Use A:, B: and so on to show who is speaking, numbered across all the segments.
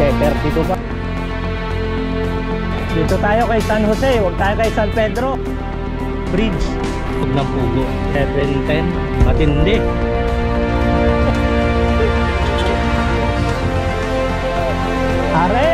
A: 32 pa. Dito tayo kay San Jose, huwag tayo kay San Pedro Bridge. Huwag ng pugo. 710. Matindi. Are!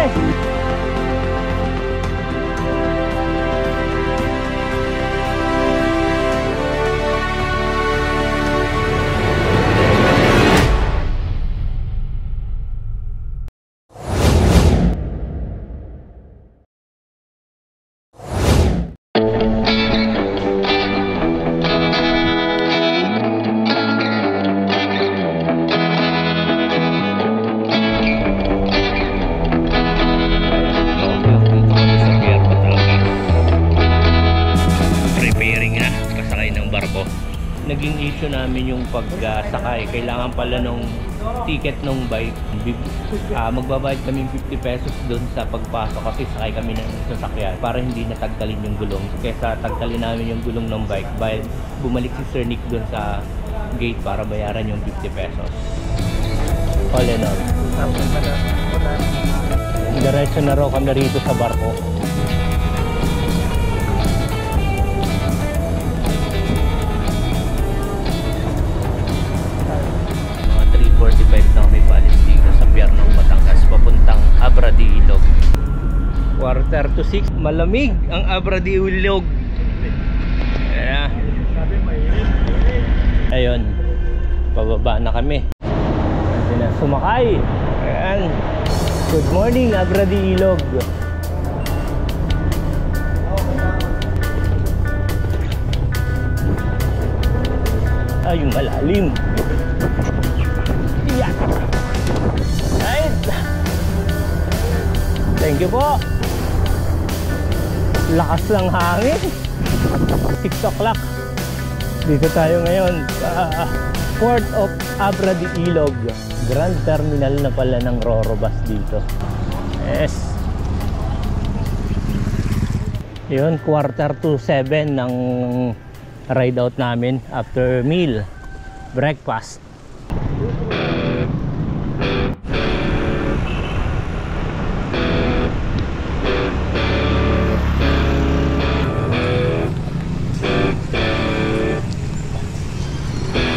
A: Naging issue namin yung pagsakay. Kailangan pala nung ticket nung bike. Magbabayad kami 50 pesos doon sa pagpasok kasi sakay kami ng sasakyan para hindi natagtalin yung gulong. Kesa tagtalin namin yung gulong ng bike, bumalik si Sir Nick doon sa gate para bayaran yung 50 pesos. All in all. Diretso na raw kami rito sa barko. Na may palis dito sa pier ng Batangas papuntang Abra de Ilog. 5:45. Malamig ang Abra de Ilog. Ayun, pababa na kami. Pwede na sumakay. Ayan. Good morning Abra de Ilog. Ay, yung malalim. Right. Thank you po. Lakas ng hangin. 6 o'clock. Dito tayo ngayon sa Port of Abra de Ilog. Grand Terminal na pala ng Rorobus dito. Yes. Yun, 6:45 ng ride out namin after meal, breakfast.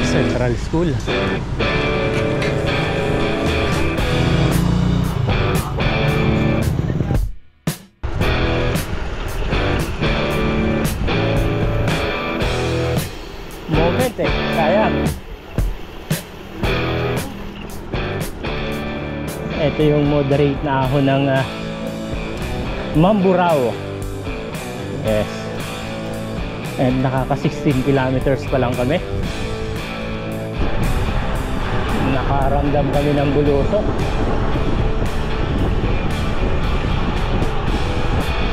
A: Central School. Moment sayang. Ito yung moderate na ahon ng Mamburao. Yes. And nakaka 16 kilometers pa lang kami. Nakaramdam kami ng bulusok.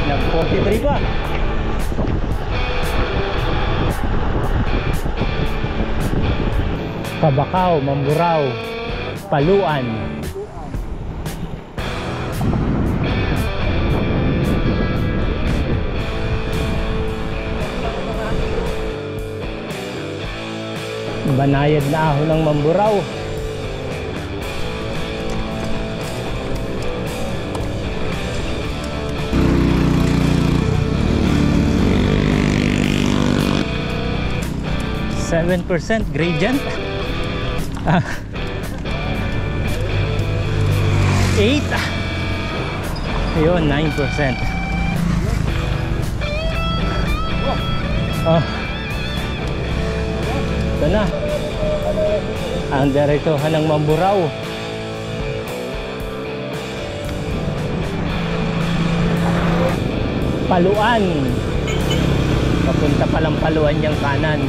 A: Nag 43 pa. Kabakaw, Mamburao, Paluan. Banayad na ahon ng Mamburao. %, gradient. 8. Ayun, 9%. Ito na ang diretohan ng Mamburao. Paluan. Papunta palang Paluan yung kanan.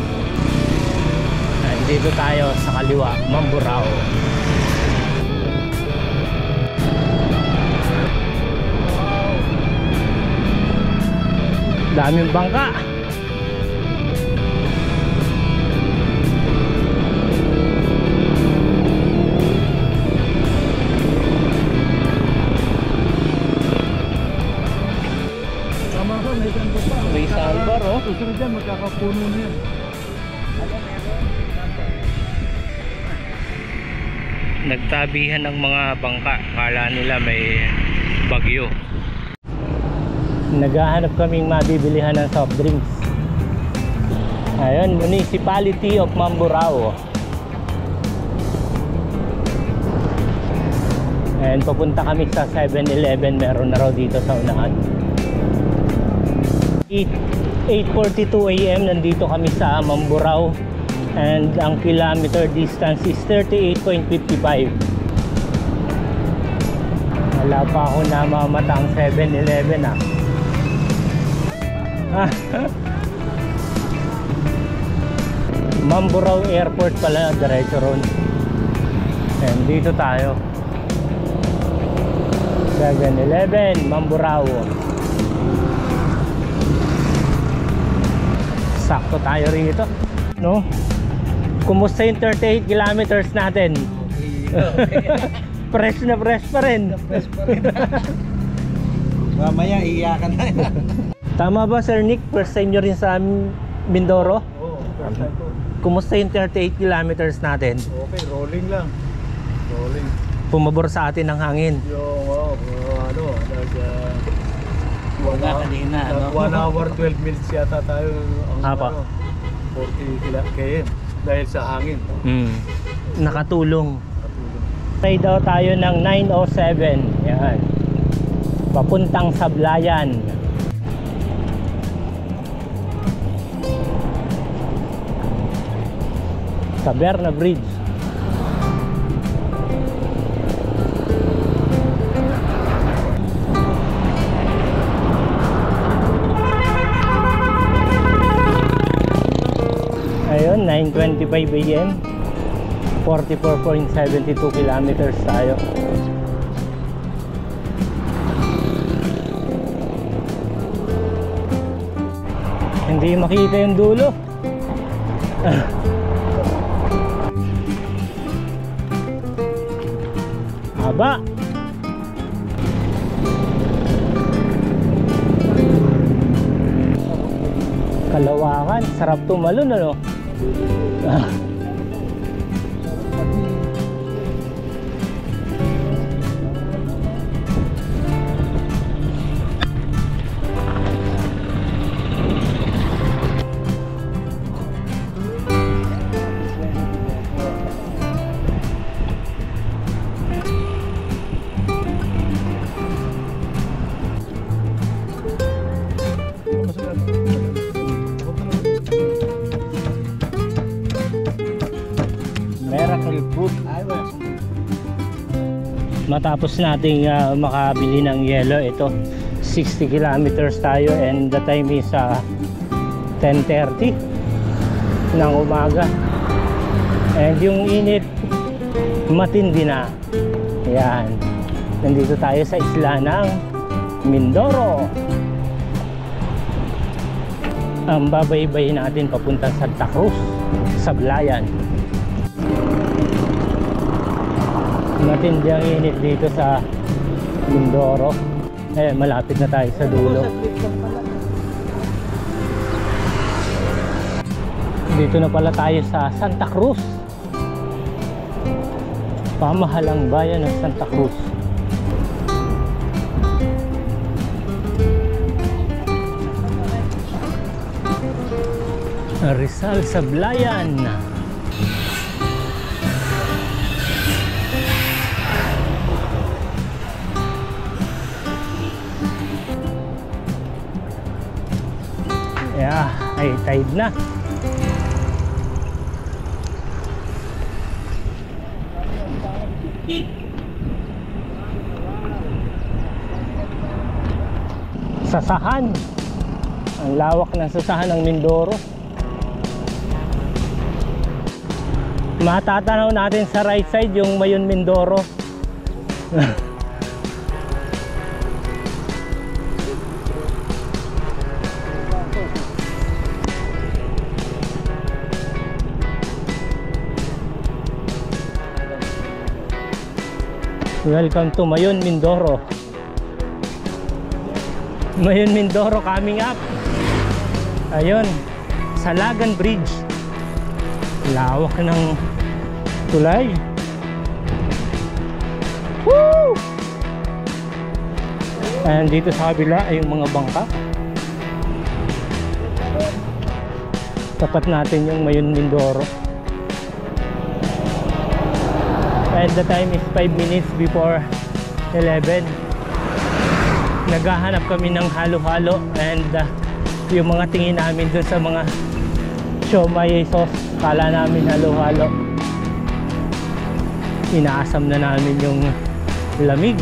A: Dito tayo sa kaliwa, Mamburao. Daming bangka. May sandbar, oh. Susunod dyan, magkakapuno na yan. Nagtabihan ng mga bangka, kala nila may bagyo. Naghahanap kaming mabibilihan ng soft drinks. Ayun, Municipality of Mamburao. And papunta kami sa 7-Eleven, meron na raw dito sa unahan. 8:42 AM nandito kami sa Mamburao. And ang kilometer distance is 38.55. Wala pa ako namamatang 7-Eleven ah. Mamburao Airport pala, diretso ron. And dito tayo, 7-Eleven Mamburao. Sakto tayo rito, no? Kumusta yung 38 kilometers natin? Fresh na fresh pa rin.
B: Mamaya iiyakan na yan.
A: Tama ba, Sir Nick? First time nyo rin sa Mindoro?
B: Oo, first time ko.
A: Kumusta yung 38 kilometers natin?
B: Okay, rolling lang. Rolling.
A: Pumabor sa atin ng hangin.
B: Yung
C: Wala kanina, ano?
B: 1 hour 12 minutes yata tayo ang
A: Apa.
B: 40 km dahil sa hangin.
A: Nakatulong. Try daw tayo ng 907. Yan. Papuntang Sablayan. Sa Berna Bridge. Ayun, 9:25 AM. 44.72 kilometers tayo. Hindi makita yung dulo. Haba. Kalawakan, sarap tumalon, ano? Miracle fruit. Matapos nating makabili ng yelo, ito 60 kilometers tayo and the time is 10:30 ng umaga and yung init matindi na. Yan, nandito tayo sa isla ng Mindoro. Ang babaybay natin papuntang Santa Cruz, Sablayan. Matindi ang init dito sa Mindoro. Eh, malapit na tayo sa dulo. Dito na pala tayo sa Santa Cruz, pamahalang bayan ng Santa Cruz. Rizal, Sablayan. Yeah, ay tide na. Sasahan. Ang lawak ng sasahan ng Mindoro. Matatanaw natin sa right side yung Mayon Mindoro. Welcome to Mayon Mindoro. Mayon Mindoro coming up. Ayun, Salagan Bridge. Lawak ng tulay. Woo! And dito sa kabila ay yung mga bangka. Tapat natin yung Mayon Mindoro. And the time is 5 minutes before 11. Naghahanap kami ng halo-halo and yung mga tingin namin dun sa mga siomai sauce, kala namin halo-halo. Inaasam na namin yung lamig.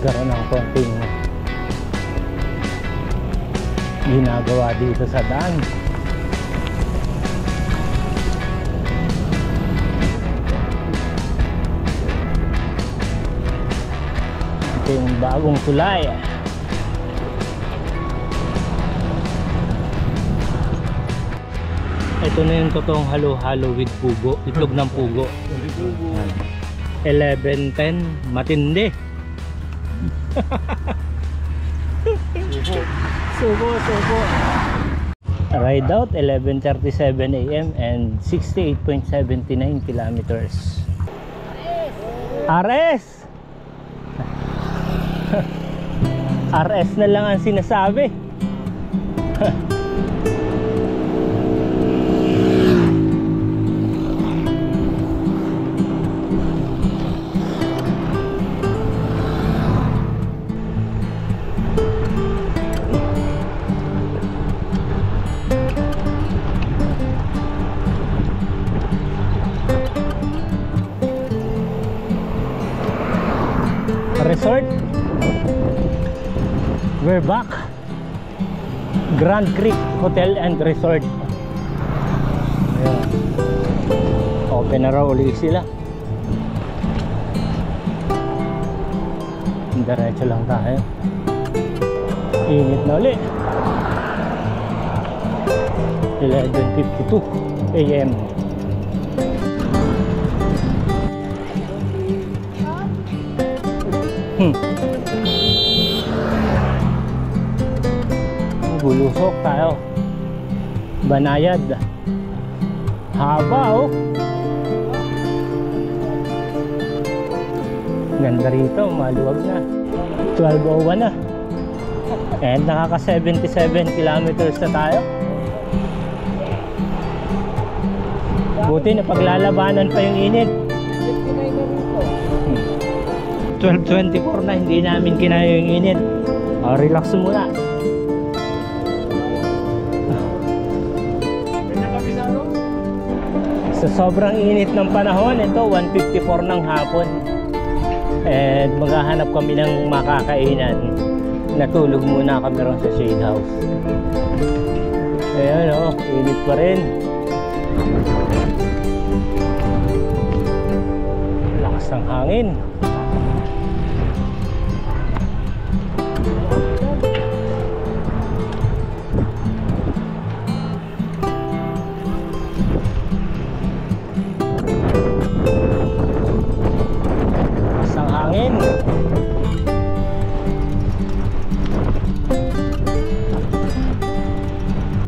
A: Karoon ng konting ginagawa dito sa daan. Ito yung bagong tulay. Ito na yung totoong halo-halo with pugo, itlog ng pugo. 11:10, matindi. Subo. Ride out 11:37 AM and 68.79 kilometers. RS! RS na lang ang sinasabi. Resort, we're back. Grand Creek Hotel and Resort. Ayan. Open na raw ulit sila. Diretso lang tayo. Init na ulit. 11:52 AM. Bulusok tayo. Banayad. Haba oh. Ganda rito, maluwag na. 12:01 na. And nakaka 77 kilometers na tayo. Buti na paglalabanan pa yung init. 12:24 na, hindi namin kinaya yung init. Relax muna. Sa sobrang init ng panahon, ito 1:54 ng hapon. And maghahanap kami ng makakainan. Natulog muna kami ron sa shade house. Ayan oh, init pa rin. Lakas ng hangin.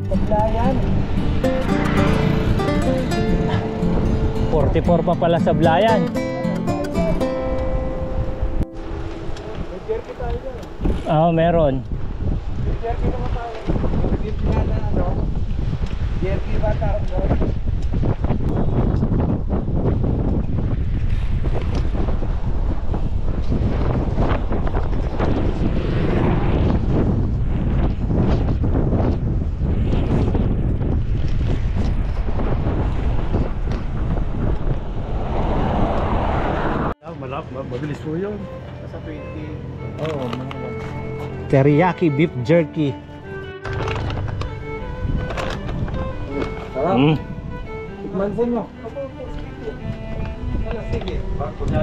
A: Sablayan 44 pa pala sa Sablayan.
B: May jerky tayo dyan.
A: Oo, meron.
B: May jerky naman tayo. Jerky na ano? Jerky ba tawag doon? Mabilis po yun. Nasa 20. Oo, mga
A: Teriyaki beef jerky.
B: sarap. Tikman po nyo. Sige.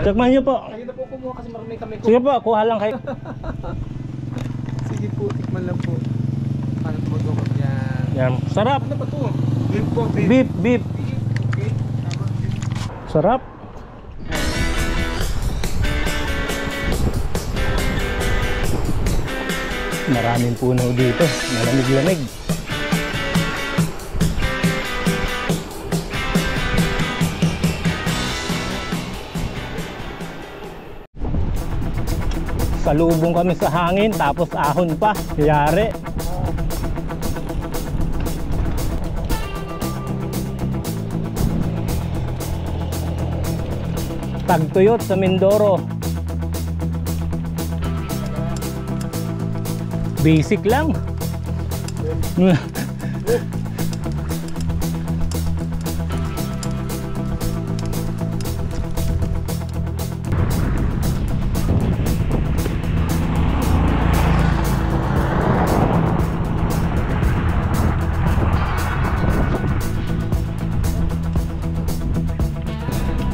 A: Tikman nyo po.
B: Kayo na po kumuha kasi marami kami.
A: Sige po, kuha lang kayo.
B: Sige po, tikman lang po. Ano po ito? Yan.
A: Yan. Sarap.
B: Ano ba ito? Beef po.
A: Beef. Sarap. Maraming puno dito, malamig-lamig. Pasalubong kami sa hangin, tapos ahon pa. Yari. Tagtuyot sa Mindoro. Basic lang.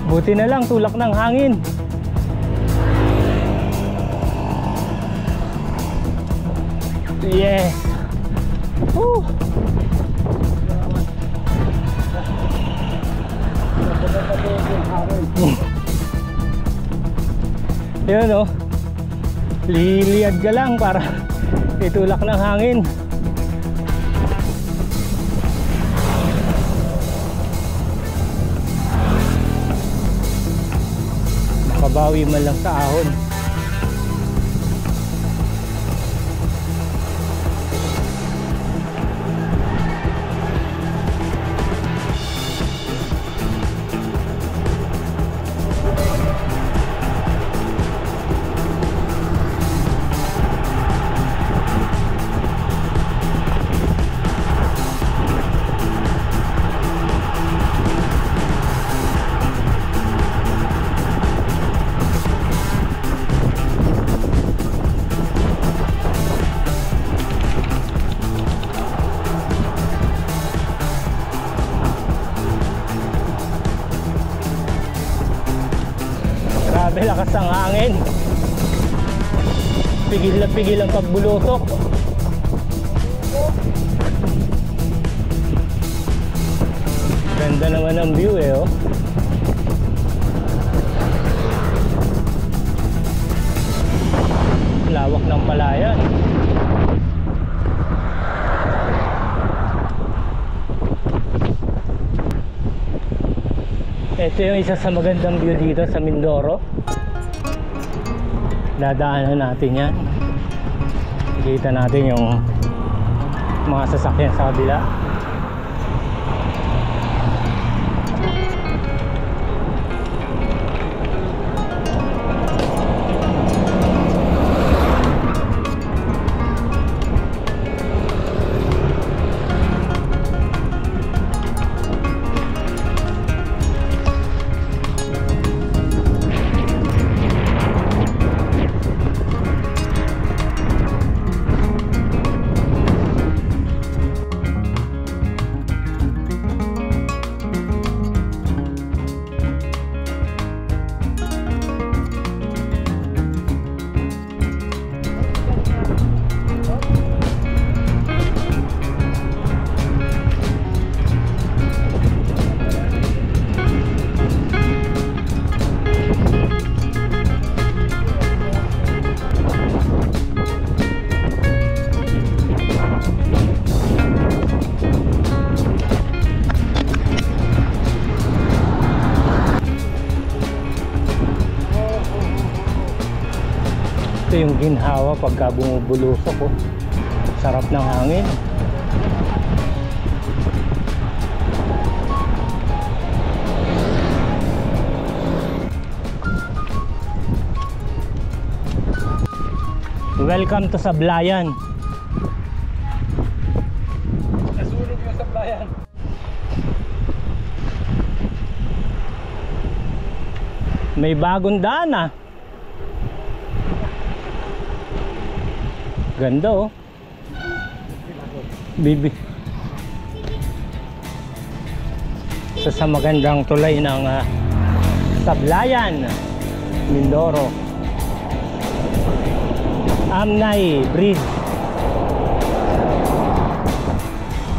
A: Buti na lang, tulak ng hangin. Yeah. Woo. Yun o. Liliyad ka lang para itulak ng hangin. Makabawi man lang sa ahon. Grabe lakas ang hangin. Pigil na pigil ang pagbulusok. Ganda naman ang view eh oh. Lawak ng palayan. Ito yung isa sa magandang view dito sa Mindoro. Dadaanan natin yan. Kita natin yung mga sasakyan sa kabila. Ito yung ginhawa pagka bumubulusok oh. Sarap ng hangin. Welcome to Sablayan.
B: Nasunog yung Sablayan.
A: May bagong daan ah. Ganda oh. Bibi. Sa magandang tulay ng Sablayan, Mindoro. Amnay Bridge.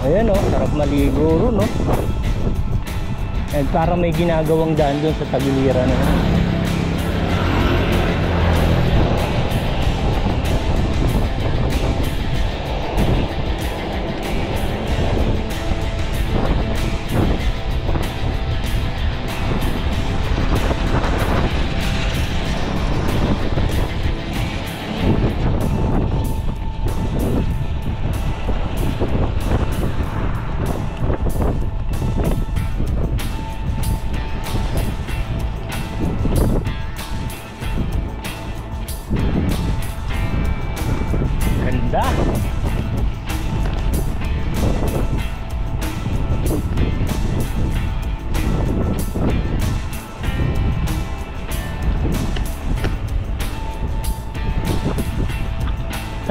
A: Ayan oh, sarap maligo ron oh. And parang may ginagawang daan doon sa tagiliran na yun.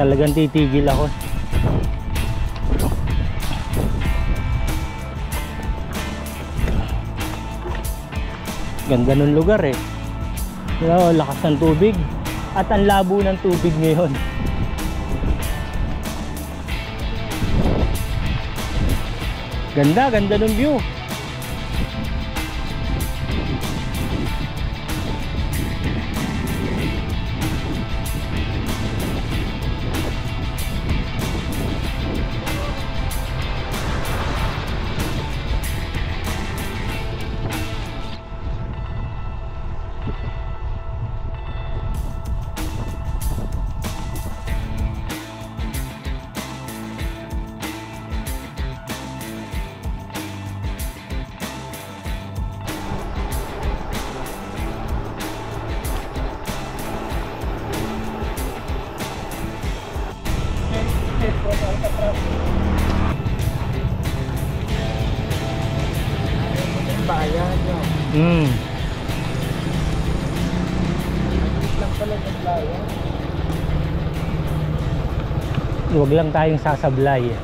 A: Talagang titigil ako. Ganda ng lugar eh. Lakas ng tubig. At ang labo ng tubig ngayon. Ganda ng view.
B: Bayan yun. Lang pala ng bayan.
A: Huwag lang tayong sasablay.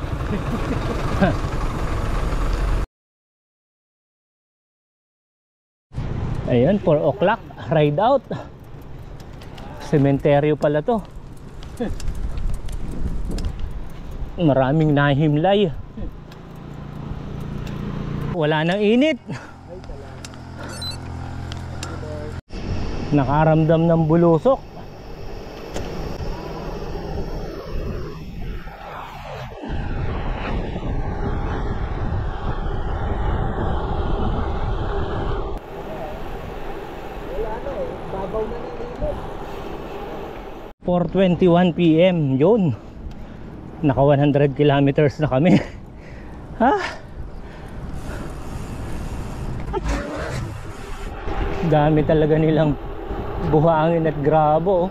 A: Ayun, 4 o'clock, ride out. Sementeryo pala to. Maraming nahimlay. Wala nang init. Nakaramdam ng bulusok.
B: Babaw na ng ilog.
A: 4:21 PM yun. Naka 100 kilometers na kami. Ha? Dami talaga nilang buhangin at grabo.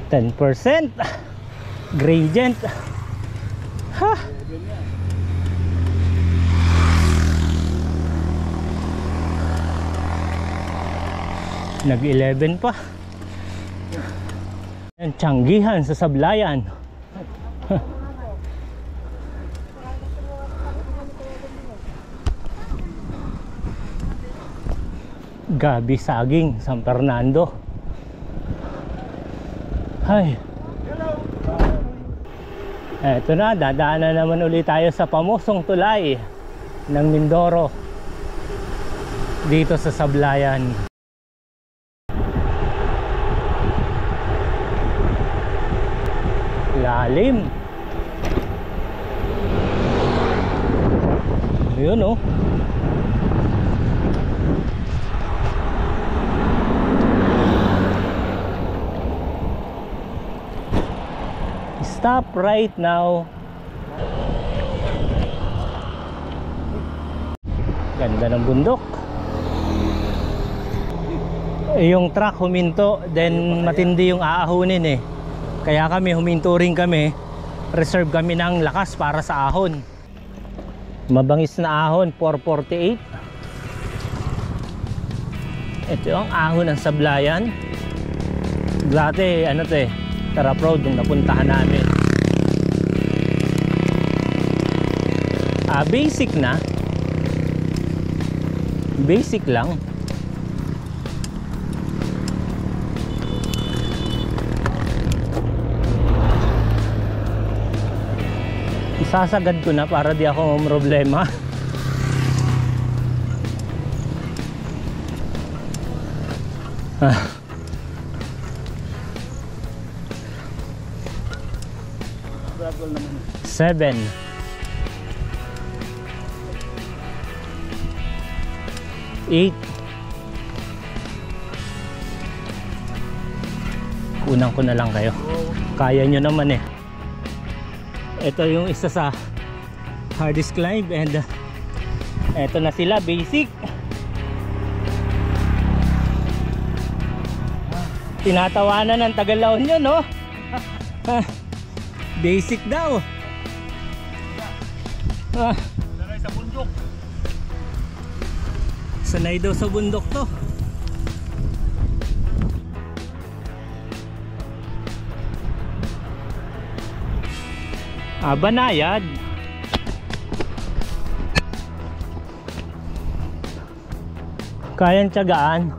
A: 10% gradient. Ha? Nag-11 pa. Ang tiyanggihan sa sablayan. Gabi Saging, San Fernando. Ay. Eto na, dadaanan naman ulit tayo sa pamusong tulay ng Mindoro dito sa sablayan. Lalim. Yun oh. Stop right now. Ganda ng bundok. Yung truck huminto, then matindi yung aahonin eh. Kaya kami huminto rin kami. Reserve kami ng lakas para sa ahon. Mabangis na ahon, 448. Ito ang ahon ng sablayan. Dati ano to eh, Tarap Road yung napuntahan namin. Basic na. Basic lang. Isasagad ko na para di ako problema. Seven. Eight. Unang ko na lang kayo. Kaya nyo naman eh. Ito yung isa sa hardest climb and ito na sila, basic. Tinatawanan ng Tagalaon yun, no? Basic daw. Sanay daw sa bundok to. Banayad. Kayang tiyagaan.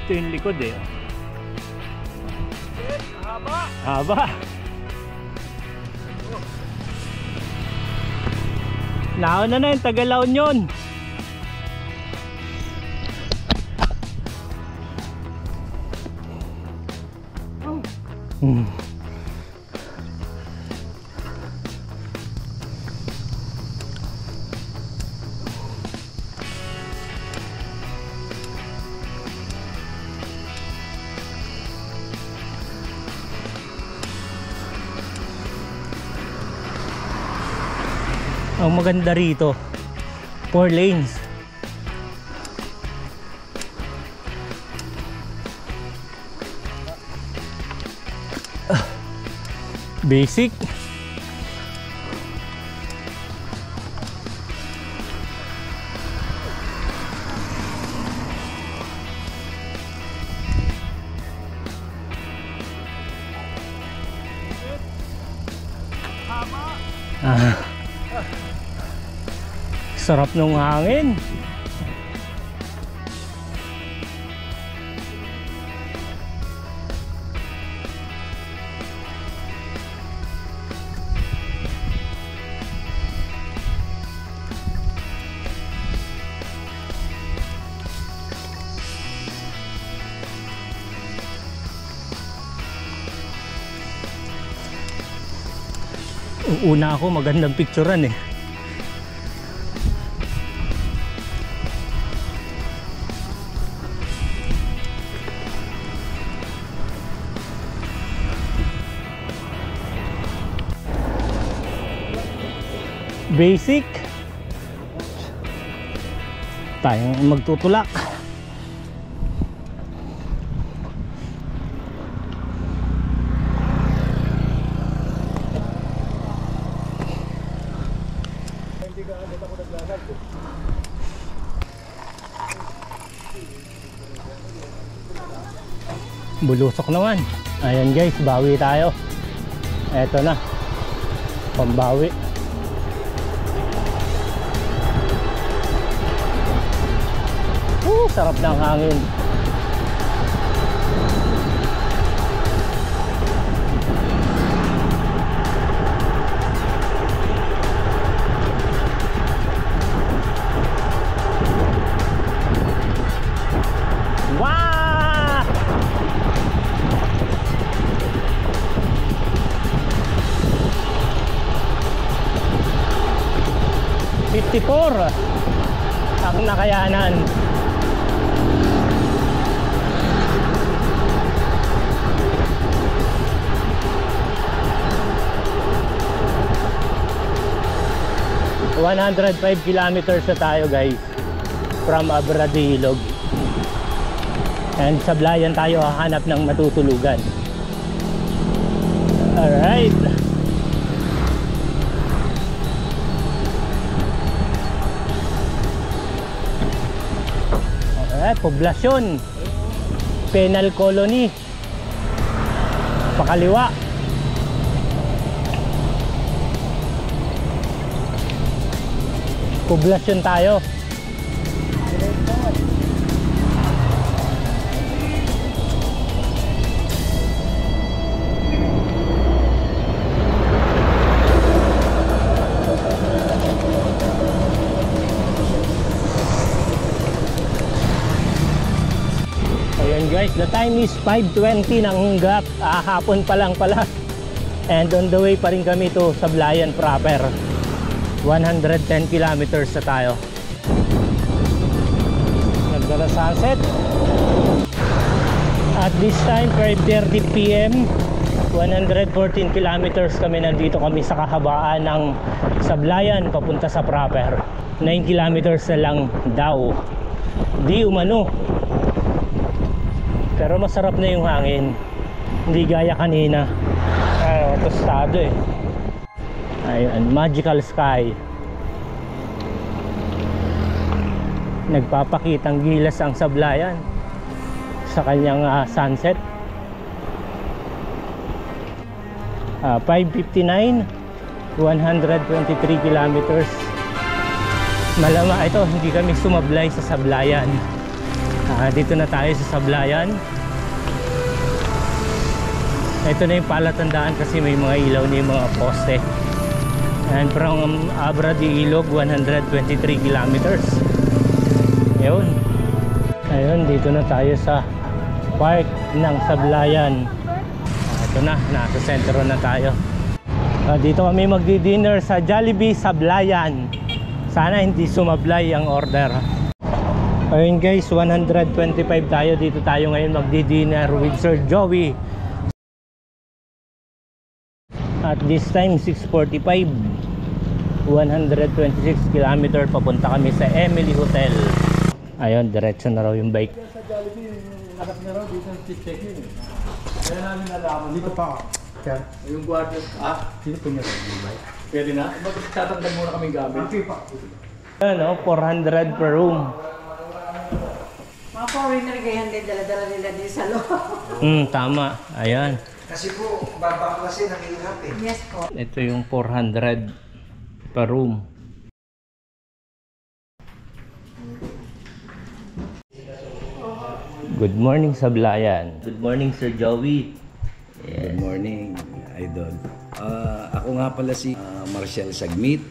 A: Ito yung likod eh. Haba. Haba. Nauna na yung Tagalaon yun. Ang maganda rito, 4 lanes. Basic. Sarap ng hangin. Una ako magandang picturean eh. Basic. Tayong magtutulak. Bulusok naman. Ayan guys, bawi tayo. Eto na, pambawi. Sarap ng hangin. Wow! ₱54 ang nakayanan. ...105 kilometers na tayo guys from Abradilog, and Sablayan tayo hahanap ng matutulugan. Alright, poblasyon Penal Colony pakaliwa. Poblasyon tayo. Ayan guys, the time is 5:20 ng gap. Hapon pa lang pala. And on the way pa rin kami to Sablayan proper. 110 kilometers na tayo. Nagdala sunset. At this time 5:30 PM, 114 kilometers kami, nandito kami sa kahabaan ng Sablayan papunta sa proper. 9 kilometers na lang daw. Di umano. Pero masarap na yung hangin. Hindi gaya kanina. Tostado eh. Ayun, Magical Sky. Nagpapakitang gilas ang Sablayan sa kanyang sunset. 5:59, 123 kilometers. Malama ito, hindi kami sumablay sa Sablayan. Dito na tayo sa Sablayan. Ito na yung palatandaan kasi may mga ilaw na yung mga poste. And from Abra de Ilog, 123 kilometers. Ayun. Ayun, dito na tayo sa park ng Sablayan. Ito na, nasa sentro na tayo. Dito kami magdi-dinner sa Jollibee Sablayan. Sana hindi sumablay ang order. Ayun guys, 125 tayo. Dito tayo ngayon magdi-dinner with Sir Joey. At this time 6:45, 126 km papunta kami sa Emily Hotel. Ayun, diretso na raw yung bike.
B: Sa Jollibee, nakap na raw dito sa check-in. Kaya namin nalaman. Dito pa. Kaya? Yung guardia. Dito po niya yung bike. Pwede na? Magtatandang muna kaming gamit. Okay pa.
A: Ano, 400 per room.
D: Mga foreigner kaya hindi dala-dala nila din sa loob.
A: Tama. Ayan.
B: Kasi po, babaklasin ang hirap eh.
D: Yes po.
A: Ito yung 400 per room. Good morning, Sablayan. Good morning, Sir Joey.
C: Good morning, Idol. Ako nga pala si Marcial Sagmit.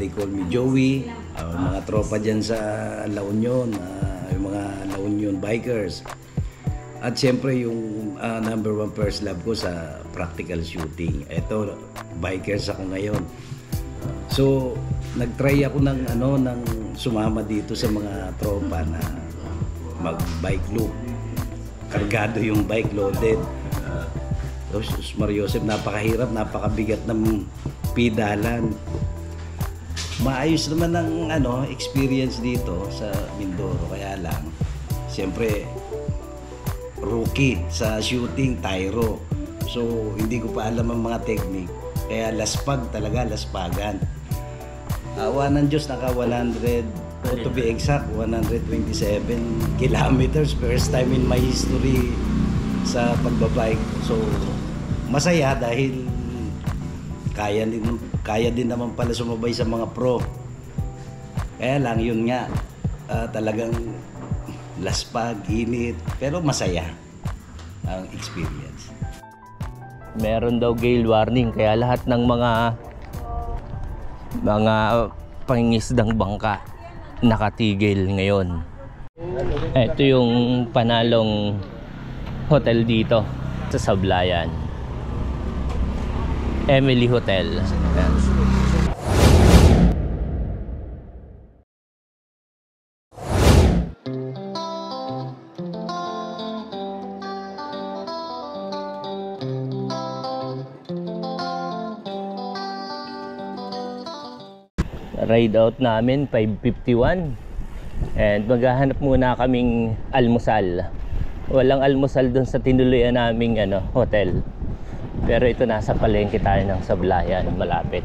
C: They call me Joey. Mga tropa dyan sa La Union, yung mga La Union bikers. At siyempre yung number one first love ko sa practical shooting. Ito, bikers ako ngayon. So, nag-try ako ng sumama dito sa mga tropa na mag-bike loop. Kargado yung bike, loaded. Mariosep, napakahirap, napakabigat ng pedalan. Maayos naman ang experience dito sa Mindoro. Kaya lang, siyempre, rookie sa shooting, tyro. So, hindi ko pa alam ang mga technique. Kaya laspag talaga, laspagan. Awa ng Diyos, naka 100, to be exact, 127 kilometers. First time in my history sa pagbabike. So, masaya dahil kaya din naman pala sumabay sa mga pro. Kaya lang, yun nga, talagang laspag, init, pero masaya ang experience.
A: Meron daw gale warning kaya lahat ng mga pangingisdang bangka nakatigil ngayon. Ito yung panalong hotel dito sa Sablayan. Emily Hotel. Ayan. Ride out namin 5:51 and maghahanap muna kaming almusal. Walang almusal doon sa tinuluyan naming hotel, pero ito nasa palengke tayo ng Sablayan, malapit.